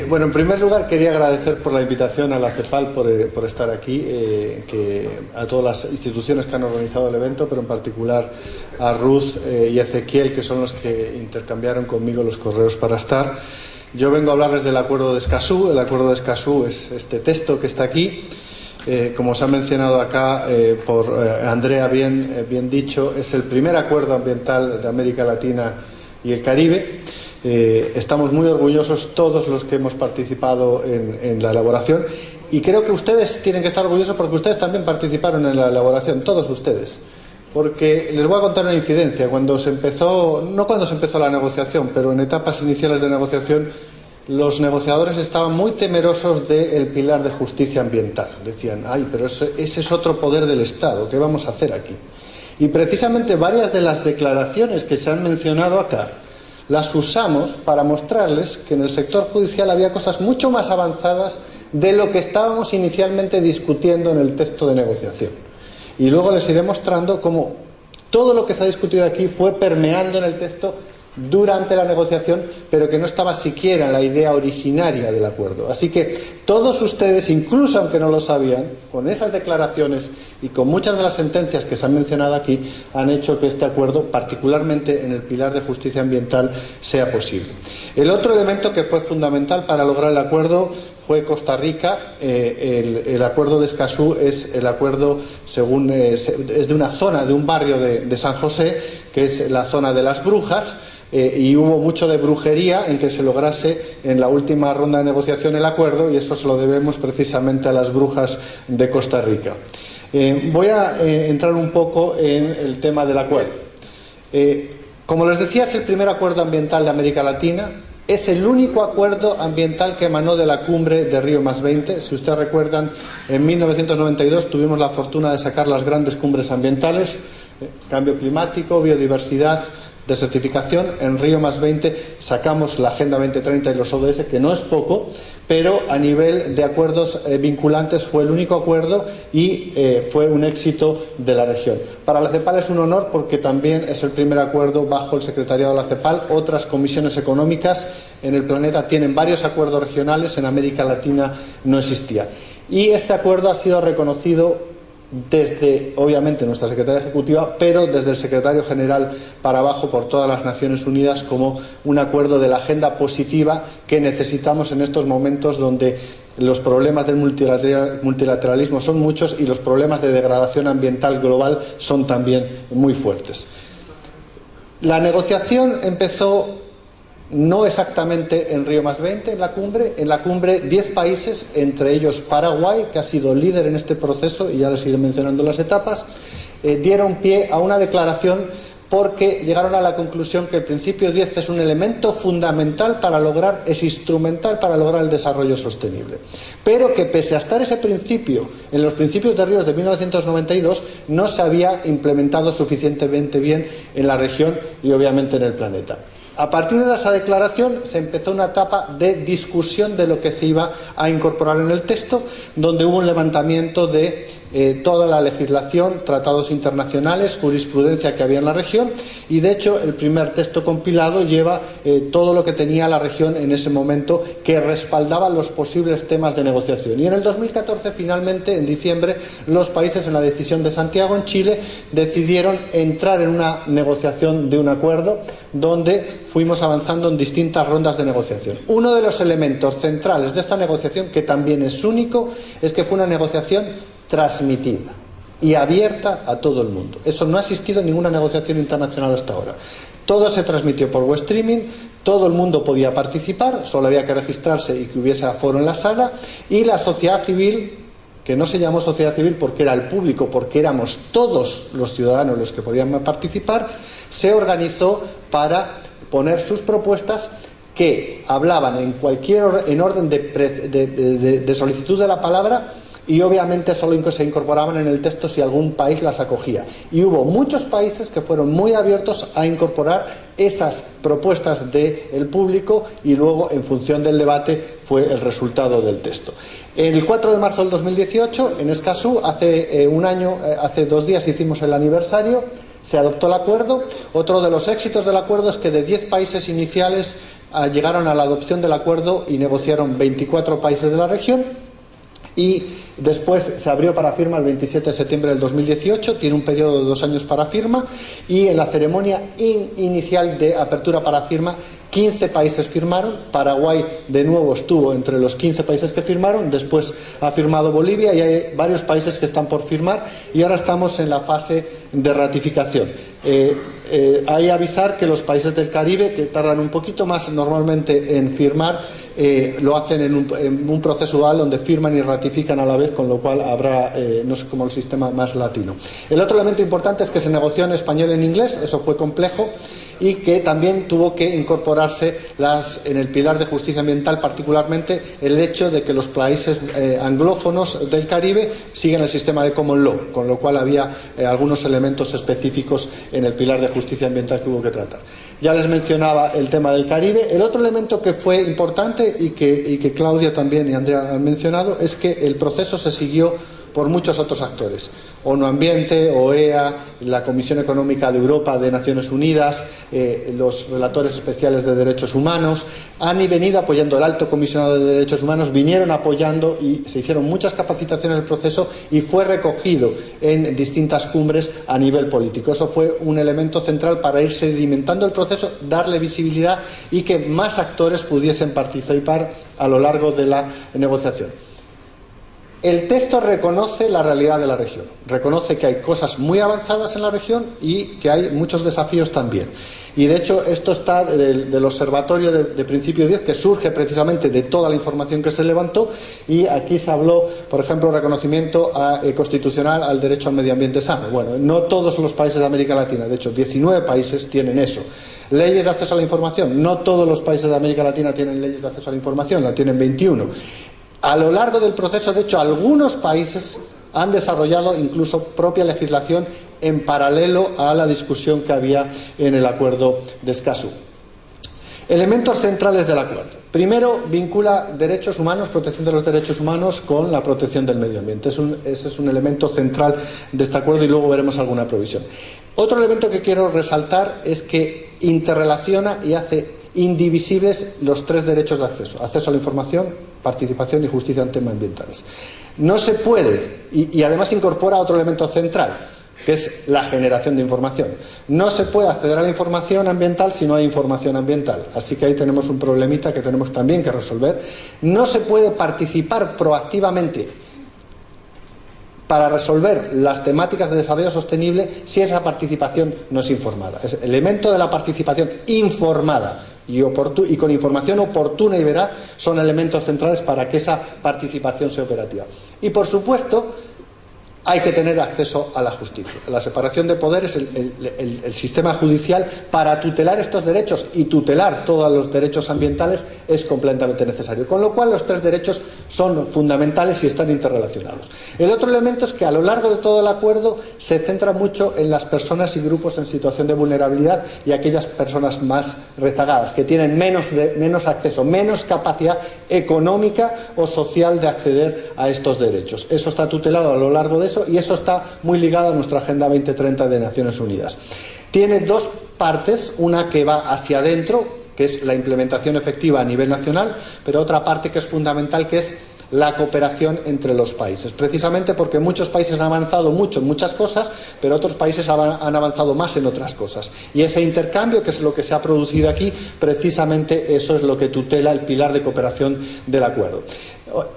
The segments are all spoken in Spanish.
Bueno, en primer lugar quería agradecer por la invitación a la CEPAL por estar aquí, a todas las instituciones que han organizado el evento, pero en particular a Ruth y Ezequiel, que son los que intercambiaron conmigo los correos para estar. Yo vengo a hablarles del Acuerdo de Escazú. El Acuerdo de Escazú es este texto que está aquí. Como se ha mencionado acá por Andrea bien dicho, es el primer acuerdo ambiental de América Latina y el Caribe. Estamos muy orgullosos todos los que hemos participado en la elaboración, y creo que ustedes tienen que estar orgullosos porque ustedes también participaron en la elaboración, todos ustedes. Porque les voy a contar una infidencia. No cuando se empezó la negociación, pero en etapas iniciales de negociación, los negociadores estaban muy temerosos del pilar de justicia ambiental. Decían, pero ese es otro poder del Estado, ¿qué vamos a hacer aquí? Y precisamente varias de las declaraciones que se han mencionado acá las usamos para mostrarles que en el sector judicial había cosas mucho más avanzadas de lo que estábamos inicialmente discutiendo en el texto de negociación. Y luego les iré mostrando cómo todo lo que se ha discutido aquí fue permeando en el texto durante la negociación, pero que no estaba siquiera en la idea originaria del acuerdo. Así que todos ustedes, incluso aunque no lo sabían, con esas declaraciones y con muchas de las sentencias que se han mencionado aquí, han hecho que este acuerdo, particularmente en el pilar de justicia ambiental, sea posible. El otro elemento que fue fundamental para lograr el acuerdo fue Costa Rica. El acuerdo de Escazú es el acuerdo es de una zona, de un barrio de San José, que es la zona de las brujas. Y hubo mucho de brujería en que se lograse en la última ronda de negociación el acuerdo, y eso se lo debemos precisamente a las brujas de Costa Rica. Voy a entrar un poco en el tema del acuerdo. Como les decía, es el primer acuerdo ambiental de América Latina. Es el único acuerdo ambiental que emanó de la cumbre de Río+20. Si ustedes recuerdan, en 1992 tuvimos la fortuna de sacar las grandes cumbres ambientales, cambio climático, biodiversidad, desertificación. En Río+20 sacamos la Agenda 2030 y los ODS, que no es poco, pero a nivel de acuerdos vinculantes fue el único acuerdo y fue un éxito de la región. Para la CEPAL es un honor porque también es el primer acuerdo bajo el secretariado de la CEPAL. Otras comisiones económicas en el planeta tienen varios acuerdos regionales, en América Latina no existía. Y este acuerdo ha sido reconocido desde, obviamente, nuestra Secretaría Ejecutiva, pero desde el Secretario General para abajo por todas las Naciones Unidas, como un acuerdo de la agenda positiva que necesitamos en estos momentos donde los problemas del multilateralismo son muchos y los problemas de degradación ambiental global son también muy fuertes. La negociación empezó no exactamente en Río+20, en la cumbre 10 países, entre ellos Paraguay, que ha sido líder en este proceso, y ya les iré mencionando las etapas, dieron pie a una declaración porque llegaron a la conclusión que el principio 10 es un elemento fundamental es instrumental para lograr el desarrollo sostenible. Pero que pese a estar ese principio en los principios de Río de 1992, no se había implementado suficientemente bien en la región y obviamente en el planeta. A partir de esa declaración se empezó una etapa de discusión de lo que se iba a incorporar en el texto, donde hubo un levantamiento de toda la legislación, tratados internacionales, jurisprudencia que había en la región, y de hecho el primer texto compilado lleva todo lo que tenía la región en ese momento que respaldaba los posibles temas de negociación. Y en el 2014, finalmente, en diciembre, los países, en la decisión de Santiago en Chile, decidieron entrar en una negociación de un acuerdo donde fuimos avanzando en distintas rondas de negociación. Uno de los elementos centrales de esta negociación, que también es único, es que fue una negociación transmitida y abierta a todo el mundo. Eso no ha existido en ninguna negociación internacional hasta ahora. Todo se transmitió por web streaming, todo el mundo podía participar, solo había que registrarse y que hubiese aforo en la sala, y la sociedad civil, que no se llamó sociedad civil porque era el público, porque éramos todos los ciudadanos los que podían participar, se organizó para poner sus propuestas que hablaban en orden de solicitud de la palabra, y obviamente solo se incorporaban en el texto si algún país las acogía. Y hubo muchos países que fueron muy abiertos a incorporar esas propuestas del público, y luego, en función del debate, fue el resultado del texto. El 4 de marzo del 2018, en Escazú, hace un año, hace 2 días hicimos el aniversario, se adoptó el acuerdo. Otro de los éxitos del acuerdo es que de 10 países iniciales, llegaron a la adopción del acuerdo y negociaron 24 países de la región, y después se abrió para firma el 27 de septiembre del 2018, tiene un periodo de 2 años para firma, y en la ceremonia inicial de apertura para firma 15 países firmaron. Paraguay de nuevo estuvo entre los 15 países que firmaron, después ha firmado Bolivia y hay varios países que están por firmar, y ahora estamos en la fase de ratificación. Hay que avisar que los países del Caribe, que tardan un poquito más normalmente en firmar, lo hacen en un proceso dual donde firman y ratifican a la vez, con lo cual habrá, no sé, como el sistema más latino. El otro elemento importante es que se negoció en español y en inglés, eso fue complejo, y que también tuvo que incorporarse en el pilar de justicia ambiental, particularmente el hecho de que los países anglófonos del Caribe siguen el sistema de Common Law, con lo cual había algunos elementos específicos en el pilar de justicia ambiental que hubo que tratar. Ya les mencionaba el tema del Caribe. El otro elemento que fue importante y que Claudia también y Andrea han mencionado es que el proceso se siguió por muchos otros actores: ONU Ambiente, OEA, la Comisión Económica de Europa de Naciones Unidas, los relatores especiales de derechos humanos han venido apoyando, el Alto Comisionado de Derechos Humanos vinieron apoyando, y se hicieron muchas capacitaciones del proceso y fue recogido en distintas cumbres a nivel político. Eso fue un elemento central para ir sedimentando el proceso, darle visibilidad y que más actores pudiesen participar a lo largo de la negociación. El texto reconoce la realidad de la región, reconoce que hay cosas muy avanzadas en la región y que hay muchos desafíos también. Y de hecho esto está del observatorio de Principio 10, que surge precisamente de toda la información que se levantó, y aquí se habló, por ejemplo, reconocimiento constitucional al derecho al medio ambiente sano. Bueno, no todos los países de América Latina, de hecho 19 países tienen eso. Leyes de acceso a la información, no todos los países de América Latina tienen leyes de acceso a la información, la tienen 21. A lo largo del proceso, de hecho, algunos países han desarrollado incluso propia legislación en paralelo a la discusión que había en el acuerdo de Escazú. Elementos centrales del acuerdo. Primero, vincula derechos humanos, protección de los derechos humanos, con la protección del medio ambiente. Ese es un elemento central de este acuerdo, y luego veremos alguna provisión. Otro elemento que quiero resaltar es que interrelaciona y hace indivisibles los 3 derechos de acceso: acceso a la información, participación y justicia en temas ambientales. No se puede, y además incorpora otro elemento central, que es la generación de información. No se puede acceder a la información ambiental si no hay información ambiental. Así que ahí tenemos un problemita que tenemos también que resolver. No se puede participar proactivamente para resolver las temáticas de desarrollo sostenible si esa participación no es informada. Es el elemento de la participación informada y con información oportuna y veraz son elementos centrales para que esa participación sea operativa. Y por supuesto, hay que tener acceso a la justicia. La separación de poderes, el sistema judicial, para tutelar estos derechos y tutelar todos los derechos ambientales, es completamente necesario. Con lo cual, los 3 derechos son fundamentales y están interrelacionados. El otro elemento es que a lo largo de todo el acuerdo se centra mucho en las personas y grupos en situación de vulnerabilidad y aquellas personas más rezagadas, que tienen menos acceso, menos capacidad económica o social de acceder a estos derechos. Eso está tutelado a lo largo de eso, y eso está muy ligado a nuestra Agenda 2030 de Naciones Unidas. Tiene 2 partes, una que va hacia adentro, que es la implementación efectiva a nivel nacional, pero otra parte que es fundamental, que es la cooperación entre los países, precisamente porque muchos países han avanzado mucho en muchas cosas, pero otros países han avanzado más en otras cosas, y ese intercambio, que es lo que se ha producido aquí, precisamente eso es lo que tutela el pilar de cooperación del acuerdo.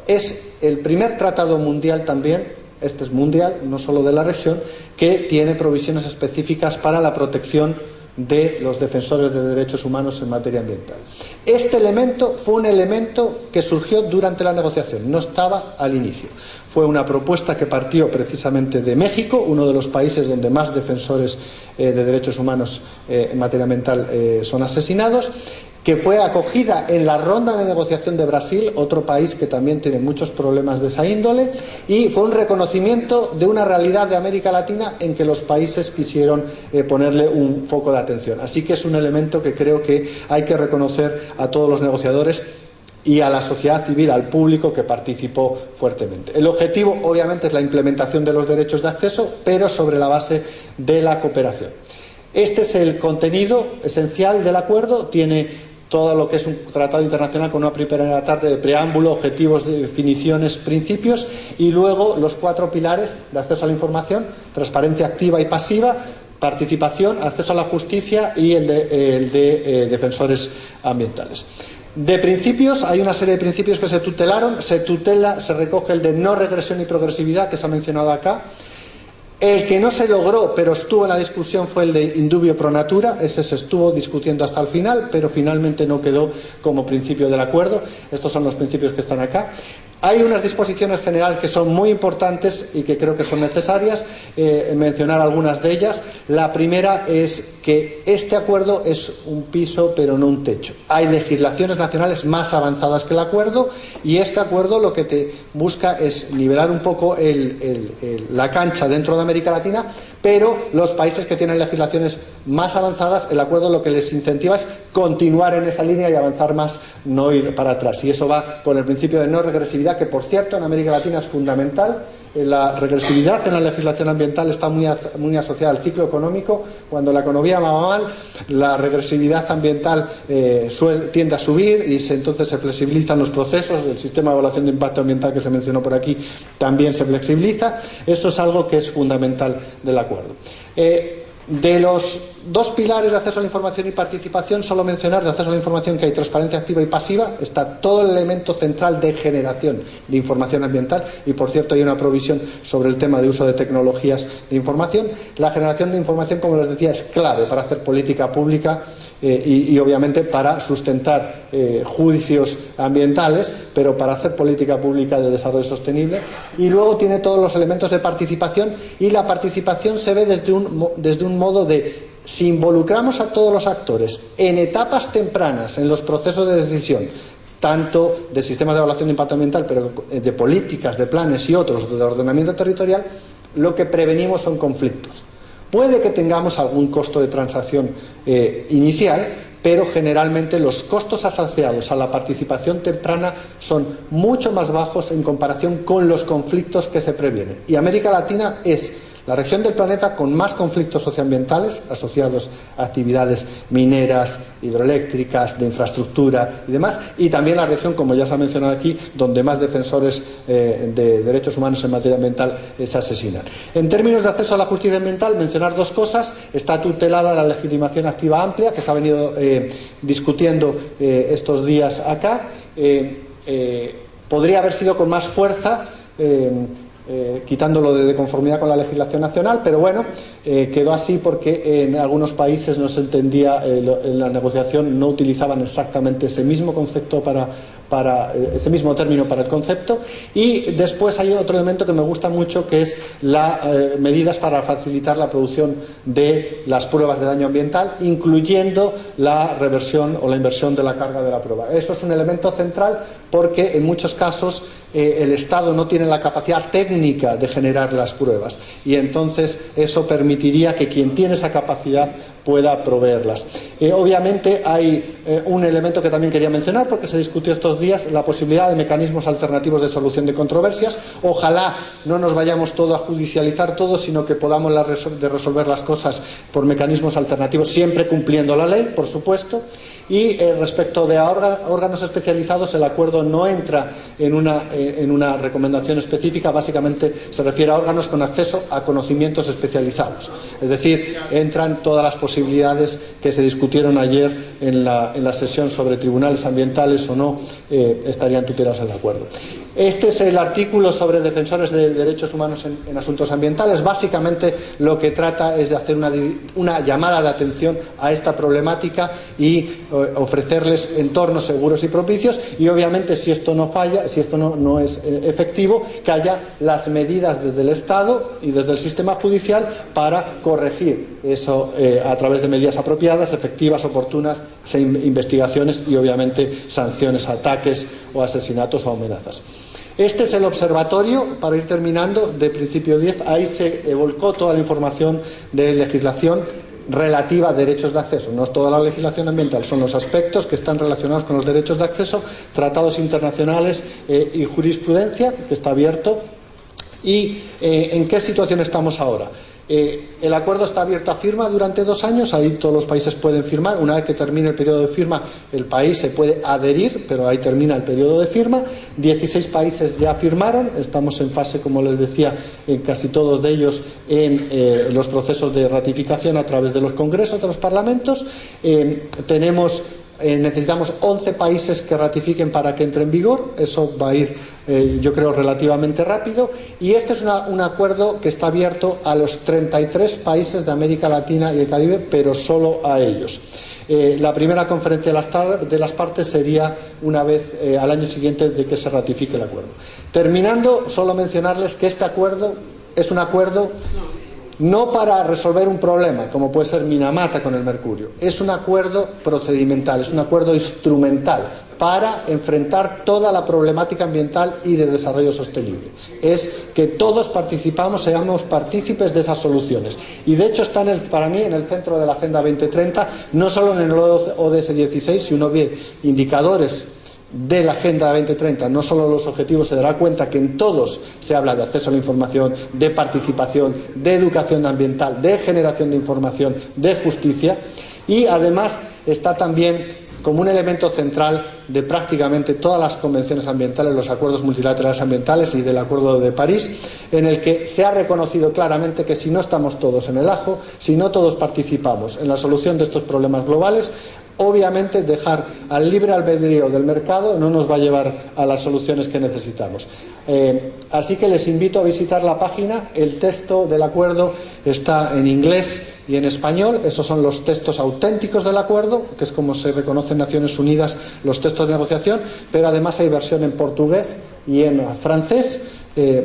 Es el primer tratado mundial también, este es mundial, no solo de la región, que tiene provisiones específicas para la protección de los defensores de derechos humanos en materia ambiental. Este elemento fue un elemento que surgió durante la negociación, no estaba al inicio. Fue una propuesta que partió precisamente de México, uno de los países donde más defensores de derechos humanos en materia ambiental son asesinados, que fue acogida en la ronda de negociación de Brasil, otro país que también tiene muchos problemas de esa índole, y fue un reconocimiento de una realidad de América Latina en que los países quisieron ponerle un foco de atención. Así que es un elemento que creo que hay que reconocer a todos los negociadores y a la sociedad civil, al público que participó fuertemente. El objetivo, obviamente, es la implementación de los derechos de acceso, pero sobre la base de la cooperación. Este es el contenido esencial del acuerdo. Tiene todo lo que es un tratado internacional con una primera parte de preámbulo, objetivos, definiciones, principios, y luego los 4 pilares de acceso a la información: transparencia activa y pasiva, participación, acceso a la justicia y el de defensores ambientales. De principios, hay una serie de principios que se tutelaron. Se recoge el de no regresión y progresividad, que se ha mencionado acá. El que no se logró, pero estuvo en la discusión, fue el de indubio pro natura. Ese se estuvo discutiendo hasta el final, pero finalmente no quedó como principio del acuerdo. Estos son los principios que están acá. Hay unas disposiciones generales que son muy importantes y que creo que son necesarias mencionar algunas de ellas. La primera es que este acuerdo es un piso pero no un techo. Hay legislaciones nacionales más avanzadas que el acuerdo, y este acuerdo lo que te busca es nivelar un poco la cancha dentro de América Latina, pero los países que tienen legislaciones más avanzadas, el acuerdo lo que les incentiva es continuar en esa línea y avanzar más, no ir para atrás. Y eso va con el principio de no regresividad, que por cierto en América Latina es fundamental. La regresividad en la legislación ambiental está muy asociada al ciclo económico. Cuando la economía va mal, la regresividad ambiental tiende a subir, y entonces se flexibilizan los procesos. El sistema de evaluación de impacto ambiental que se mencionó por aquí también se flexibiliza. Esto es algo que es fundamental del acuerdo. De los 2 pilares de acceso a la información y participación, solo mencionar de acceso a la información que hay transparencia activa y pasiva. Está todo el elemento central de generación de información ambiental, y por cierto hay una provisión sobre el tema de uso de tecnologías de información. La generación de información, como les decía, es clave para hacer política pública y obviamente para sustentar juicios ambientales, pero para hacer política pública de desarrollo sostenible. Y luego tiene todos los elementos de participación, y la participación se ve desde un modo de: si involucramos a todos los actores en etapas tempranas en los procesos de decisión, tanto de sistemas de evaluación de impacto ambiental, pero de políticas, de planes y otros de ordenamiento territorial, lo que prevenimos son conflictos. Puede que tengamos algún costo de transacción inicial, pero generalmente los costos asociados a la participación temprana son mucho más bajos en comparación con los conflictos que se previenen. Y América Latina es la región del planeta con más conflictos socioambientales asociados a actividades mineras, hidroeléctricas, de infraestructura y demás, y también la región, como ya se ha mencionado aquí, donde más defensores de derechos humanos en materia ambiental se asesinan. En términos de acceso a la justicia ambiental, mencionar 2 cosas. Está tutelada la legitimación activa amplia, que se ha venido discutiendo estos días acá. Podría haber sido con más fuerza, quitándolo de conformidad con la legislación nacional, pero bueno, quedó así porque en algunos países no se entendía, en la negociación no utilizaban exactamente ese mismo concepto ese mismo término para el concepto. Y después hay otro elemento que me gusta mucho, que es las medidas para facilitar la producción de las pruebas de daño ambiental, incluyendo la reversión o la inversión de la carga de la prueba. Eso es un elemento central, porque en muchos casos el Estado no tiene la capacidad técnica de generar las pruebas, y entonces eso permitiría que quien tiene esa capacidad pueda proveerlas. Obviamente hay un elemento que también quería mencionar, porque se discutió estos días, la posibilidad de mecanismos alternativos de solución de controversias. Ojalá no nos vayamos todo a judicializar todo, sino que podamos resolver las cosas por mecanismos alternativos, siempre cumpliendo la ley, por supuesto. Y respecto de órganos especializados, el acuerdo no entra en una recomendación específica. Básicamente se refiere a órganos con acceso a conocimientos especializados. Es decir, entran todas las posibilidades que se discutieron ayer en la sesión sobre tribunales ambientales o no, estarían tutelados en el acuerdo. Este es el artículo sobre defensores de derechos humanos en asuntos ambientales. Básicamente lo que trata es de hacer una llamada de atención a esta problemática y ofrecerles entornos seguros y propicios, y obviamente si esto no falla, si esto no es efectivo, que haya las medidas desde el Estado y desde el sistema judicial para corregir eso a través de medidas apropiadas, efectivas, oportunas, investigaciones y obviamente sanciones a ataques o asesinatos o amenazas. Este es el observatorio, para ir terminando, de principio 10. Ahí se volcó toda la información de legislación relativa a derechos de acceso. No es toda la legislación ambiental, son los aspectos que están relacionados con los derechos de acceso, tratados internacionales y jurisprudencia, que está abierto. ¿Y en qué situación estamos ahora? El acuerdo está abierto a firma durante 2 años, ahí todos los países pueden firmar. Una vez que termine el periodo de firma, el país se puede adherir, pero ahí termina el periodo de firma. 16 países ya firmaron, estamos en fase, como les decía, en casi todos de ellos en los procesos de ratificación a través de los congresos, de los parlamentos. Necesitamos 11 países que ratifiquen para que entre en vigor. Eso va a ir, yo creo, relativamente rápido. Y este es un acuerdo que está abierto a los 33 países de América Latina y el Caribe, pero solo a ellos. La primera conferencia de las partes sería una vez al año siguiente de que se ratifique el acuerdo. Terminando, solo mencionarles que este acuerdo es un acuerdo no para resolver un problema, como puede ser Minamata con el mercurio. Es un acuerdo procedimental, es un acuerdo instrumental para enfrentar toda la problemática ambiental y de desarrollo sostenible. Es que todos participamos, seamos partícipes de esas soluciones. Y de hecho está para mí en el centro de la Agenda 2030, no solo en el ODS 16, si uno ve indicadores de la Agenda 2030, no solo los objetivos, se dará cuenta que en todos se habla de acceso a la información, de participación, de educación ambiental, de generación de información, de justicia, y además está también como un elemento central de prácticamente todas las convenciones ambientales, los acuerdos multilaterales ambientales y del Acuerdo de París, en el que se ha reconocido claramente que si no estamos todos en el ajo, si no todos participamos en la solución de estos problemas globales, obviamente dejar al libre albedrío del mercado no nos va a llevar a las soluciones que necesitamos. Así que les invito a visitar la página. El texto del acuerdo está en inglés y en español. Esos son los textos auténticos del acuerdo, que es como se reconoce en Naciones Unidas los textos de negociación, pero además hay versión en portugués y en francés.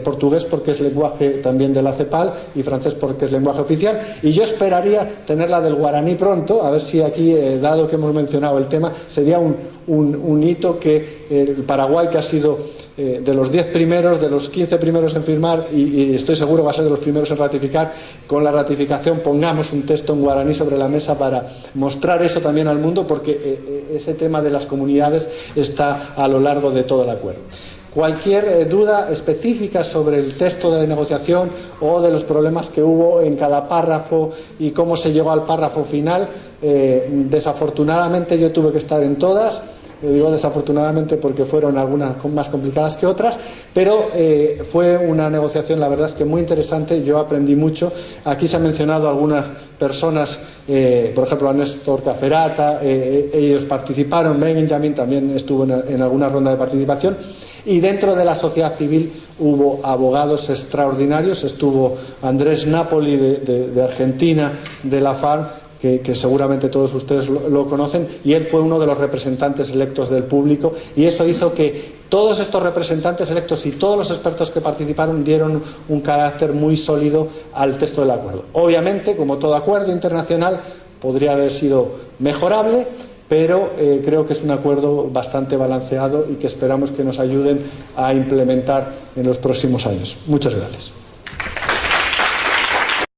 Portugués porque es lenguaje también de la CEPAL y francés porque es lenguaje oficial, y yo esperaría tener la del guaraní pronto, a ver si aquí, dado que hemos mencionado el tema, sería un hito que el Paraguay, que ha sido de los 10 primeros, de los 15 primeros en firmar, y estoy seguro va a ser de los primeros en ratificar, con la ratificación pongamos un texto en guaraní sobre la mesa para mostrar eso también al mundo, porque ese tema de las comunidades está a lo largo de todo el acuerdo. Cualquier duda específica sobre el texto de la negociación o de los problemas que hubo en cada párrafo y cómo se llegó al párrafo final, desafortunadamente yo tuve que estar en todas. Digo desafortunadamente porque fueron algunas más complicadas que otras, pero fue una negociación, la verdad es que muy interesante. Yo aprendí mucho. Aquí se han mencionado algunas personas, por ejemplo a Néstor Caferata, ellos participaron, Benjamin también estuvo en alguna ronda de participación. Y dentro de la sociedad civil hubo abogados extraordinarios. Estuvo Andrés Napoli de Argentina, de la FARC, que seguramente todos ustedes lo conocen, y él fue uno de los representantes electos del público, y eso hizo que todos estos representantes electos y todos los expertos que participaron dieron un carácter muy sólido al texto del acuerdo. Obviamente, como todo acuerdo internacional, podría haber sido mejorable, pero creo que es un acuerdo bastante balanceado y que esperamos que nos ayuden a implementar en los próximos años. Muchas gracias.